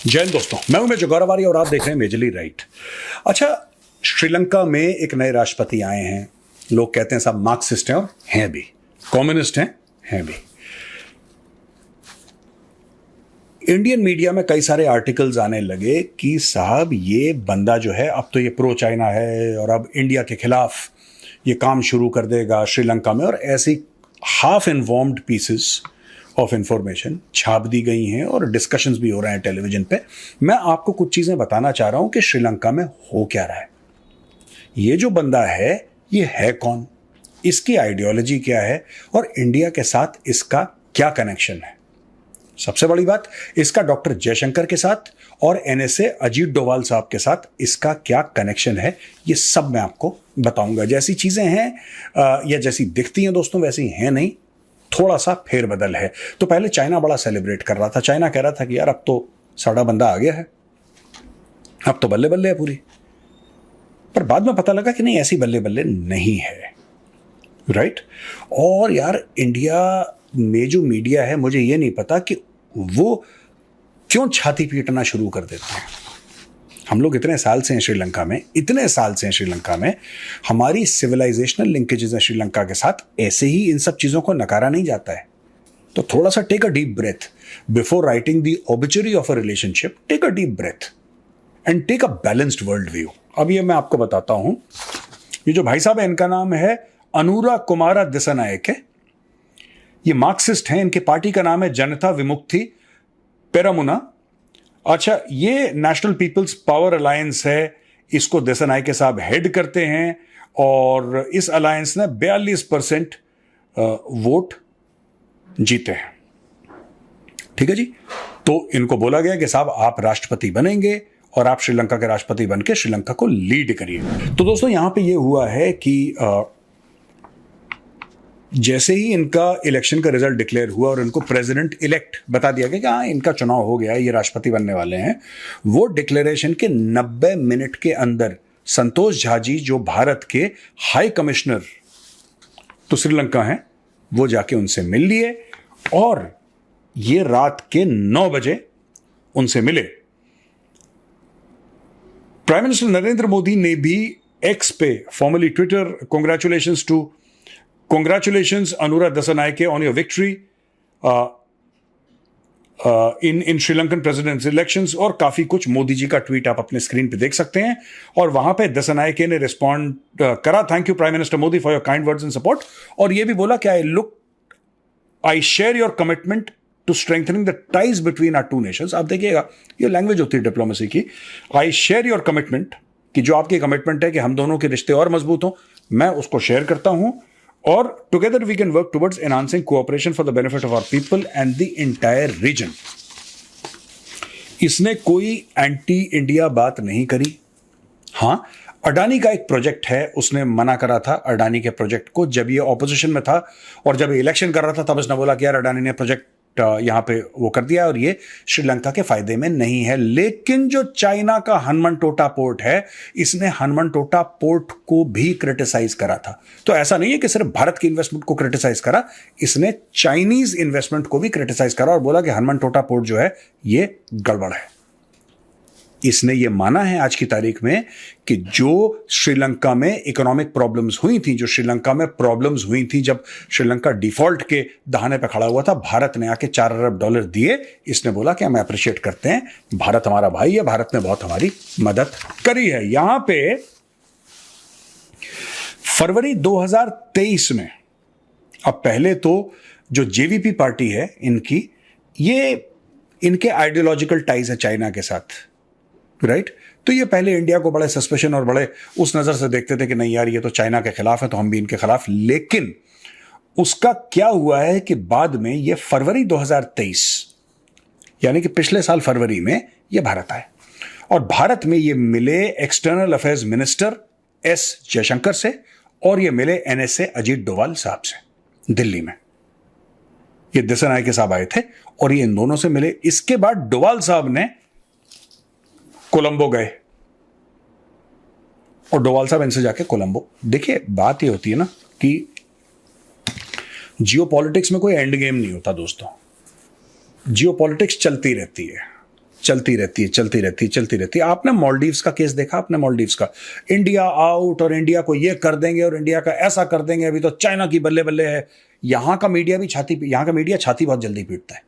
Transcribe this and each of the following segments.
जय हिंद दोस्तों, मैं हूं मेजर गौरवारी और आप देख रहे हैं मेजरली राइट। अच्छा, श्रीलंका में एक नए राष्ट्रपति आए हैं। लोग कहते हैं साहब मार्क्सिस्ट हैं और हैं भी, कम्युनिस्ट हैं भी। इंडियन मीडिया में कई सारे आर्टिकल्स आने लगे कि साहब ये बंदा जो है अब तो ये प्रो चाइना है और अब इंडिया के खिलाफ ये काम शुरू कर देगा श्रीलंका में, और ऐसी half informed pieces of information छाप दी गई हैं और डिस्कशंस भी हो रहे हैं टेलीविजन पे। मैं आपको कुछ चीजें बताना चाह रहा हूं कि श्रीलंका में हो क्या रहा है। ये जो बंदा है ये है कौन, इसकी आइडियोलॉजी क्या है और इंडिया के साथ इसका क्या कनेक्शन है। सबसे बड़ी बात, इसका डॉक्टर जयशंकर के साथ और एनएसए अजीत डोभाल साहब के साथ इसका क्या कनेक्शन है, ये सब मैं आपको बताऊंगा। जैसी चीजें हैं या जैसी दिखती हैं दोस्तों वैसी हैं नहीं, थोड़ा सा फेरबदल है। तो पहले चाइना बड़ा सेलिब्रेट कर रहा था। चाइना कह रहा था कि यार अब तो साड़ा बंदा आ गया है, अब तो बल्ले बल्ले है पूरी। पर बाद में पता लगा कि नहीं, ऐसी बल्ले बल्ले नहीं है, राइट। और यार इंडिया में जो मीडिया है, मुझे ये नहीं पता कि वो क्यों छाती पीटना शुरू कर देते हैं। हम लोग इतने साल से हैं श्रीलंका में, इतने साल से हैं श्रीलंका में, हमारी सिविलाइजेशनल लिंकेजेस हैं श्रीलंका के साथ, ऐसे ही इन सब चीज़ों को नकारा नहीं जाता है। तो थोड़ा सा take a deep breath before writing the obituary of a relationship. Take a deep breath and take a balanced world view. अब ये मैं आपको बताता हूं। ये जो भाई साहब है इनका नाम है अनुरा कुमारा दिसानायके। ये मार्क्सिस्ट हैं, इनकी पार्टी का नाम है जनता विमुक्ति पेरामुना। अच्छा, ये नेशनल पीपल्स पावर अलायंस है, इसको दिसानायके साहब हेड करते हैं और इस अलायंस ने 42% वोट जीते हैं। ठीक है जी। तो इनको बोला गया कि साहब आप राष्ट्रपति बनेंगे और आप श्रीलंका के राष्ट्रपति बनके श्रीलंका को लीड करिए। तो दोस्तों यहां पे ये हुआ है कि जैसे ही इनका इलेक्शन का रिजल्ट डिक्लेयर हुआ और इनको प्रेसिडेंट इलेक्ट बता दिया गया कि हाँ इनका चुनाव हो गया, ये राष्ट्रपति बनने वाले हैं, वो डिक्लेरेशन के 90 मिनट के अंदर संतोष झा जी, जो भारत के हाई कमिश्नर तो श्रीलंका हैं, वो जाके उनसे मिल लिए और ये रात के 9 बजे उनसे मिले। प्राइम मिनिस्टर नरेंद्र मोदी ने भी एक्स पे formally Twitter Congratulations, Anura Dasanaike, on your victory in Sri Lankan president's elections, और काफी कुछ मोदी जी का ट्वीट आप अपने स्क्रीन पे देख सकते हैं। और वहां पे दसनायके ने रिस्पॉन्ड करा, thank you prime minister Modi for your kind words and support. और ये भी बोला कि I share your commitment to strengthening the ties between our two nations. आप देखिएगा, ये लैंग्वेज होती है डिप्लोमेसी की। आई शेयर योर कमिटमेंट, कि जो आपकी कमिटमेंट है कि हम दोनों के रिश्ते और मजबूत हों, मैं उसको शेयर करता हूं। और together we can work towards enhancing cooperation for the benefit of our people and the entire region. इसने कोई एंटी इंडिया बात नहीं करी। हां, अडानी का एक प्रोजेक्ट है, उसने मना करा था अडानी के प्रोजेक्ट को जब ये ऑपोजिशन में था, और जब इलेक्शन कर रहा था तब उसने बोला कि यार अडानी ने प्रोजेक्ट यहां पे वो कर दिया और ये श्रीलंका के फायदे में नहीं है। लेकिन जो चाइना का हनुमानटोटा पोर्ट है, इसने हनुमानटोटा पोर्ट को भी क्रिटिसाइज करा था। तो ऐसा नहीं है कि सिर्फ भारत की इन्वेस्टमेंट को क्रिटिसाइज करा, इसने चाइनीज इन्वेस्टमेंट को भी क्रिटिसाइज करा और बोला कि हनुमानटोटा पोर्ट जो है ये गड़बड़ है। इसने ये माना है आज की तारीख में कि जो श्रीलंका में इकोनॉमिक प्रॉब्लम्स हुई थी, जो श्रीलंका में प्रॉब्लम्स हुई थी जब श्रीलंका डिफॉल्ट के दहाने पे खड़ा हुआ था, भारत ने आके $4 अरब दिए। इसने बोला कि हम अप्रिशिएट करते हैं, भारत हमारा भाई है, भारत ने बहुत हमारी मदद करी है। यहां पे फरवरी 2023 में, अब पहले तो जो जेवीपी पार्टी है इनकी, ये इनके आइडियोलॉजिकल टाइज है चाइना के साथ, राइट। तो ये पहले इंडिया को बड़े सस्पेशन और बड़े उस नजर से देखते थे कि नहीं यार ये तो चाइना के खिलाफ है तो हम भी इनके खिलाफ। लेकिन उसका क्या हुआ है कि बाद में ये फरवरी 2023 यानी कि पिछले साल फरवरी में ये भारत आए और भारत में ये मिले external affairs minister S Jaishankar से और ये मिले एनएसए अजीत डोभाल साहब से दिल्ली में। ये दिसानायके साहब आए थे और ये इन दोनों से मिले। इसके बाद डोभाल साहब ने कोलंबो गए और डोभाल साहब इनसे जाके कोलंबो। देखिए बात ये होती है ना कि जियोपॉलिटिक्स में कोई एंड गेम नहीं होता दोस्तों। जियोपॉलिटिक्स चलती रहती है, चलती रहती है, चलती रहती है, चलती रहती है। आपने मालदीव्स का केस देखा? आपने मालदीव्स का, इंडिया आउट और इंडिया को ये कर देंगे और इंडिया का ऐसा कर देंगे, अभी तो चाइना की बल्ले बल्ले है। यहां का मीडिया भी यहां का मीडिया छाती बहुत जल्दी पीटता है।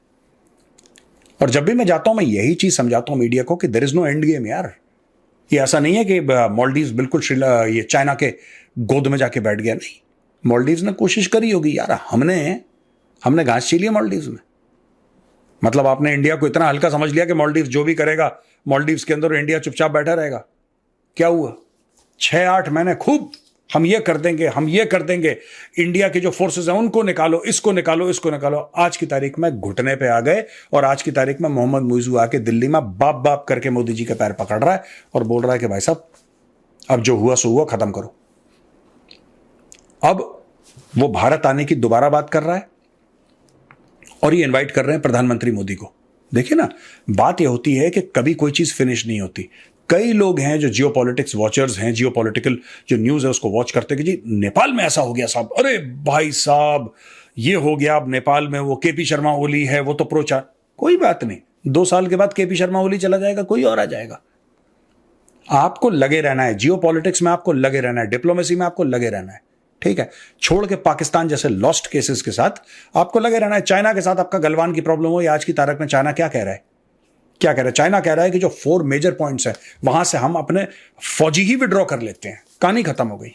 और जब भी मैं जाता हूं मैं यही चीज समझाता हूं मीडिया को कि there is no end game यार। ये ऐसा नहीं है कि मालदीव्स बिल्कुल ये चाइना के गोद में जाके बैठ गया, नहीं। मालदीव्स ने कोशिश करी होगी यार, हमने घास छीली है मालदीव्स में। मतलब आपने इंडिया को इतना हल्का समझ लिया कि मालदीव्स जो भी करेगा मालदीव्स के अंदर इंडिया चुपचाप बैठा रहेगा। क्या हुआ? 6-8 महीने खूब हम ये कर देंगे, हम ये कर देंगे, इंडिया के जो फोर्सेस हैं उनको निकालो, इसको निकालो, इसको निकालो। आज की तारीख में घुटने पे आ गए और आज की तारीख में मोहम्मद मुइजू आके दिल्ली में बाप बाप करके मोदी जी के पैर पकड़ रहा है और बोल रहा है कि भाई साहब अब जो हुआ सो हुआ, खत्म करो। अब वो भारत आने की दोबारा बात कर रहा है और ये इनवाइट कर रहे हैं प्रधानमंत्री मोदी को। देखिए ना, बात ये होती है कि कभी कोई चीज फिनिश नहीं होती। कई लोग हैं जो जियो पॉलिटिक्स वॉचर्स हैं, जियो पॉलिटिकल जो न्यूज है उसको वॉच करते कि जी नेपाल में ऐसा हो गया साहब, अरे भाई साहब ये हो गया, अब नेपाल में वो केपी शर्मा ओली है, वो तो प्रोचा। कोई बात नहीं, 2 साल के बाद केपी शर्मा ओली चला जाएगा, कोई और आ जाएगा। आपको लगे रहना है, जियो पॉलिटिक्स में आपको लगे रहना है, डिप्लोमेसी में आपको लगे रहना है, ठीक है। छोड़ के पाकिस्तान जैसे लॉस्ट केसेस के साथ आपको लगे रहना है। चाइना के साथ आपका गलवान की प्रॉब्लम हो, या आज की तारीख में चाइना क्या कह रहा है? क्या कह रहा है? चाइना कह रहा है कि जो 4 मेजर पॉइंट्स हैं वहां से हम अपने फौजी ही विड्रॉ कर लेते हैं। कहानी खत्म हो गई,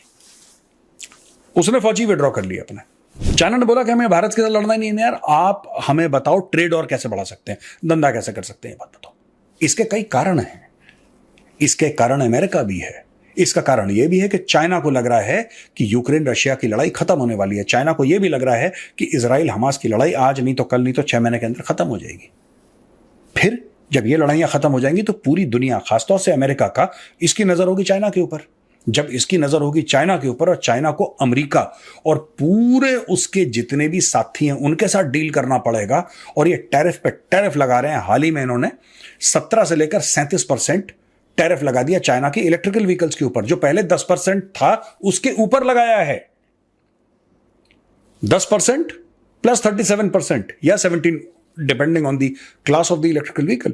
उसने फौजी विड्रॉ कर लिया अपने। चाइना ने बोला कि हमें भारत के साथ लड़ना ही नहीं है यार, आप हमें बताओ ट्रेड और कैसे बढ़ा सकते हैं, धंधा कैसे कर सकते हैं, बात बताओ। इसके कई कारण हैं, इसके कारण अमेरिका भी है। इसका कारण यह भी है कि चाइना को लग रहा है कि यूक्रेन रशिया की लड़ाई खत्म होने वाली है। चाइना को यह भी लग रहा है कि इजराइल हमास की लड़ाई आज नहीं तो कल, नहीं तो 6 महीने के अंदर खत्म हो जाएगी। फिर जब ये लड़ाइयां खत्म हो जाएंगी तो पूरी दुनिया, खासतौर से अमेरिका का, इसकी नजर होगी चाइना के ऊपर। जब इसकी नजर होगी चाइना के ऊपर और चाइना को अमेरिका और पूरे उसके जितने भी साथी हैं उनके साथ डील करना पड़ेगा। और ये टैरिफ पे टैरिफ लगा रहे हैं। हाल ही में इन्होंने 17 से लेकर 37% टैरिफ लगा दिया चाइना की इलेक्ट्रिकल व्हीकल्स के ऊपर। जो पहले 10% था उसके ऊपर लगाया है। 10% प्लस 37% या 17 depending on the class of the electrical vehicle.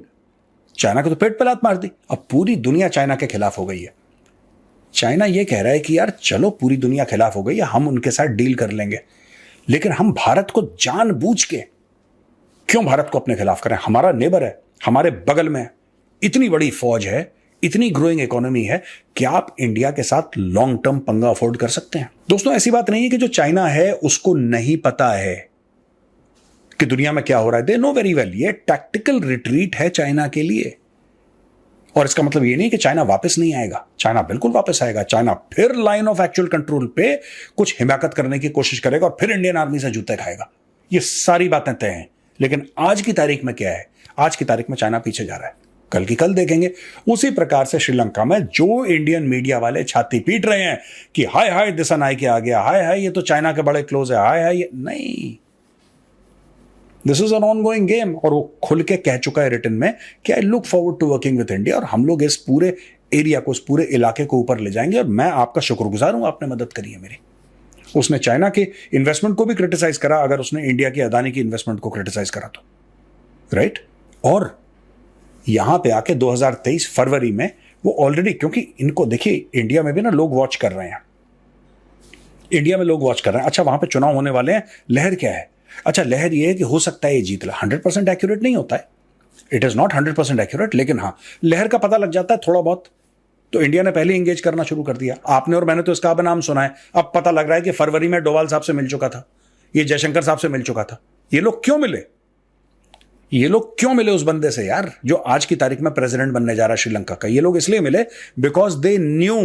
China को तो पेट पे लात मार दी। अब पूरी दुनिया चाइना के खिलाफ हो गई है। चाइना यह कह रहा है कि यार चलो पूरी दुनिया खिलाफ हो गई है, हम उनके साथ डील कर लेंगे, लेकिन हम भारत को जानबूझ के क्यों भारत को अपने खिलाफ करें? हमारा नेबर है, हमारे बगल में इतनी बड़ी फौज है, इतनी ग्रोइंग इकोनॉमी है कि आप इंडिया के साथ लॉन्ग टर्म पंगा अफोर्ड कर सकते हैं। दोस्तों ऐसी बात नहीं है कि जो चाइना है उसको नहीं पता है कि दुनिया में क्या हो रहा है। They know very well. ये टैक्टिकल रिट्रीट है चाइना के लिए। और इसका मतलब ये नहीं कि चाइना वापस नहीं आएगा। चाइना बिल्कुल वापस आएगा। चाइना फिर लाइन ऑफ एक्चुअल कंट्रोल पे कुछ हिमाकत करने की कोशिश करेगा और फिर इंडियन आर्मी से जूते खाएगा। ये सारी बातें तय हैं। लेकिन आज की तारीख में क्या है? आज की तारीख में चाइना पीछे जा रहा है। कल की कल देखेंगे। उसी प्रकार से श्रीलंका में जो इंडियन मीडिया वाले छाती पीट रहे हैं कि हाय हाय दिशा नायके आ गया, हाय हाय ये तो चाइना के बड़े क्लोज है, हाय हाय ये नहीं, this is an ongoing game. और वो खुल के कह चुका है रिटन में कि I look forward to working with India, और हम लोग इस पूरे एरिया को, इस पूरे इलाके को ऊपर ले जाएंगे। और मैं आपका शुक्रगुजार हूं, आपने मदद करी है मेरी। उसने चाइना के इन्वेस्टमेंट को भी क्रिटिसाइज करा, अगर उसने इंडिया की अदानी की इन्वेस्टमेंट को क्रिटिसाइज करा तो, राइट। और यहां पे आके 2023 फरवरी में वो ऑलरेडी, क्योंकि इनको देखिए इंडिया में भी ना लोग वॉच कर रहे हैं, इंडिया में लोग वॉच कर रहे हैं। अच्छा वहां पे चुनाव होने वाले हैं, लहर क्या है? अच्छा लहर ये है कि हो सकता है ये जीत ले। 100% एक्यूरेट नहीं होता है, इट इज नॉट 100% एक्यूरेट, लेकिन हाँ लहर का पता लग जाता है थोड़ा बहुत। तो इंडिया ने पहले एंगेज करना शुरू कर दिया। आपने और मैंने तो इसका नाम सुना है। अब पता लग रहा है कि फरवरी में डोवाल साहब से मिल चुका था, ये जयशंकर साहब से मिल चुका था। ये लोग क्यों मिले? ये लोग क्यों मिले उस बंदे से यार जो आज की तारीख में प्रेसिडेंट बनने जा रहा है श्रीलंका का? ये लोग इसलिए मिले बिकॉज दे न्यू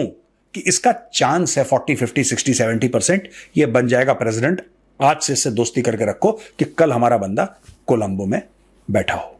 कि इसका चांस है 40, 50, 60, 70% ये बन जाएगा प्रेसिडेंट। आज से इससे दोस्ती करके रखो कि कल हमारा बंदा कोलंबो में बैठा हो।